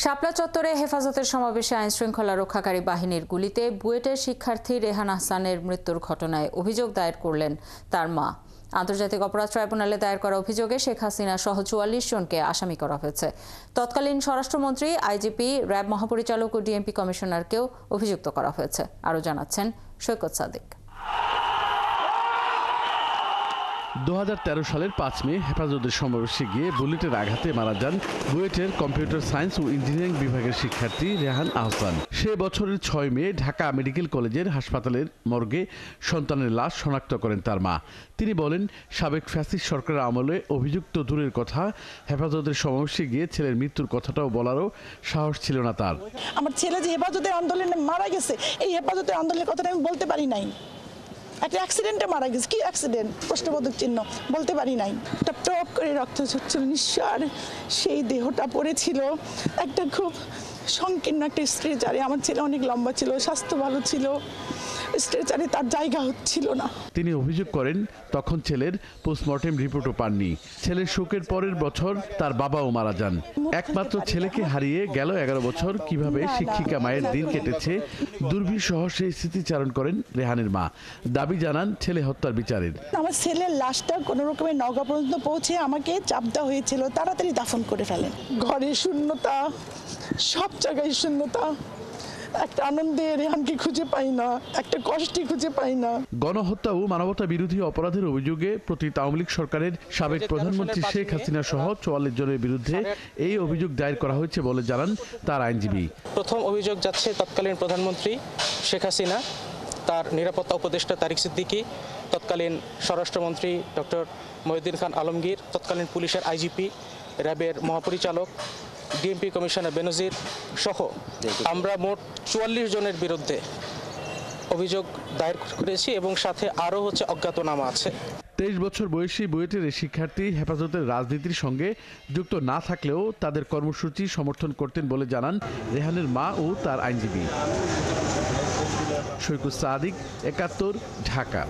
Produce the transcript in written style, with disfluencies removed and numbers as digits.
শাপলা চত্বরে হেফাজতের সমাবেশে আইনশৃঙ্খলা রক্ষাকারী বাহিনীর গুলিতে বুয়েটের শিক্ষার্থী রেহান আহসানের মৃত্যুর ঘটনায় অভিযোগ দায়ের করলেন তার মা। আন্তর্জাতিক অপরাধ ট্রাইব্যুনালে দায়ের করা অভিযোগে শেখ হাসিনা সহ ৪৪ জনকে আসামি করা হয়েছে। তৎকালীন স্বরাষ্ট্রমন্ত্রী, আইজিপি, র্যাব মহাপরিচালক ও ডিএমপি কমিশনারকেও অভিযুক্ত করা হয়েছে। আরও জানাচ্ছেন সৈকত সাদিক। ২০১৩ সালের ৫ মে হেফাজতের সমাবেশে গিয়ে বুলেটের আঘাতে মারা যান বুয়েটের কম্পিউটার সায়েন্স ও ইঞ্জিনিয়ারিং বিভাগের শিক্ষার্থী রেহান আহসান। সে বছরের ৬ মে ঢাকা মেডিকেল কলেজের হাসপাতালের মর্গে সন্তানের লাশ শনাক্ত করেন তার মা। তিনি বলেন, সাবেক ফ্যাসিস্ট সরকারের আমলে অভিযুক্ত দূরের কথা, হেফাজতের সমাবেশে গিয়ে ছেলের মৃত্যুর কথাটাও বলারও সাহস ছিল না তার। আমার ছেলে যে হেফাজতের আন্দোলনে মারা গেছে, এই হেফাজতের আন্দোলনের কথাটা আমি বলতে পারি নাই। একটা অ্যাক্সিডেন্টে মারা গেছে। কি অ্যাক্সিডেন্ট? প্রশ্নবোধক চিহ্ন। বলতে পারি নাই। টপ টপ করে রক্ত ঝরছিল, নিঃশ্বাস। সেই দেহটা পড়েছিল একটা খুব সংকীর্ণ একটা স্ট্রেচারে। আমার ছেলে অনেক লম্বা ছিল, স্বাস্থ্য ভালো ছিল, স্ট্রেচারে তার জায়গা হচ্ছিল না। তিনি অভিযোগ করেন, তখন ছেলের পোস্টমর্টেম রিপোর্টও পাননি। ছেলের শোকের পরের বছর তার বাবাও মারা যান। একমাত্র ছেলেকে হারিয়ে গেল ১১ বছর। কিভাবে শিক্ষিকা মায়ের দিন কেটেছে, দুর্বিষহ সেই স্মৃতিচারণ করেন রেহানের মা। দাবি জানান ছেলে হত্যার বিচারের। আমার ছেলের লাশটা কোনো রকমের নওগাঁ পর্যন্ত পৌঁছে আমাকে চাপ দেওয়া হয়েছিল, তাড়াতাড়ি দাফন করে ফেলেন। ঘরে শূন্যতা, সব জায়গায় শূন্যতা। একটা আনন্দে রেহানকে খুঁজে পাই না, একটা কষ্টে খুঁজে পাই না। গণহত্যা ও মানবতা বিরোধী অপরাধের অভিযোগে প্রতি আওয়ামী লীগ সরকারের সাবেক প্রধানমন্ত্রী শেখ হাসিনা সহ ৪৪ জনের বিরুদ্ধে এই অভিযোগ দায়ের করা হয়েছে বলে জানান তার আইনজীবী। প্রথম অভিযোগ যাচ্ছে তৎকালীন প্রধানমন্ত্রী শেখ হাসিনা, তার নিরাপত্তা উপদেষ্টা তারিক সিদ্দিকী, তৎকালীন স্বরাষ্ট্রমন্ত্রী ডক্টর মহিউদ্দিন খান আলমগীর, তৎকালীন পুলিশের আইজিপি, র্যাবের মহাপরিচালক, ডিএমপি কমিশনার বেনজির সহ আমরা মোট ৪৪ জনের বিরুদ্ধে অভিযোগ দায়ের করেছি এবং সাথে আরও অজ্ঞাতনামা আছে। ২৩ বছর বয়সী বুয়েটের এই শিক্ষার্থী হেফাজতের রাজনীতির সঙ্গে যুক্ত না থাকলেও তাদের কর্মসূচি সমর্থন করতেন বলে জানান রেহানের মা ও তার আইনজীবী। সৈকত সাদিক, ৭১, ঢাকা।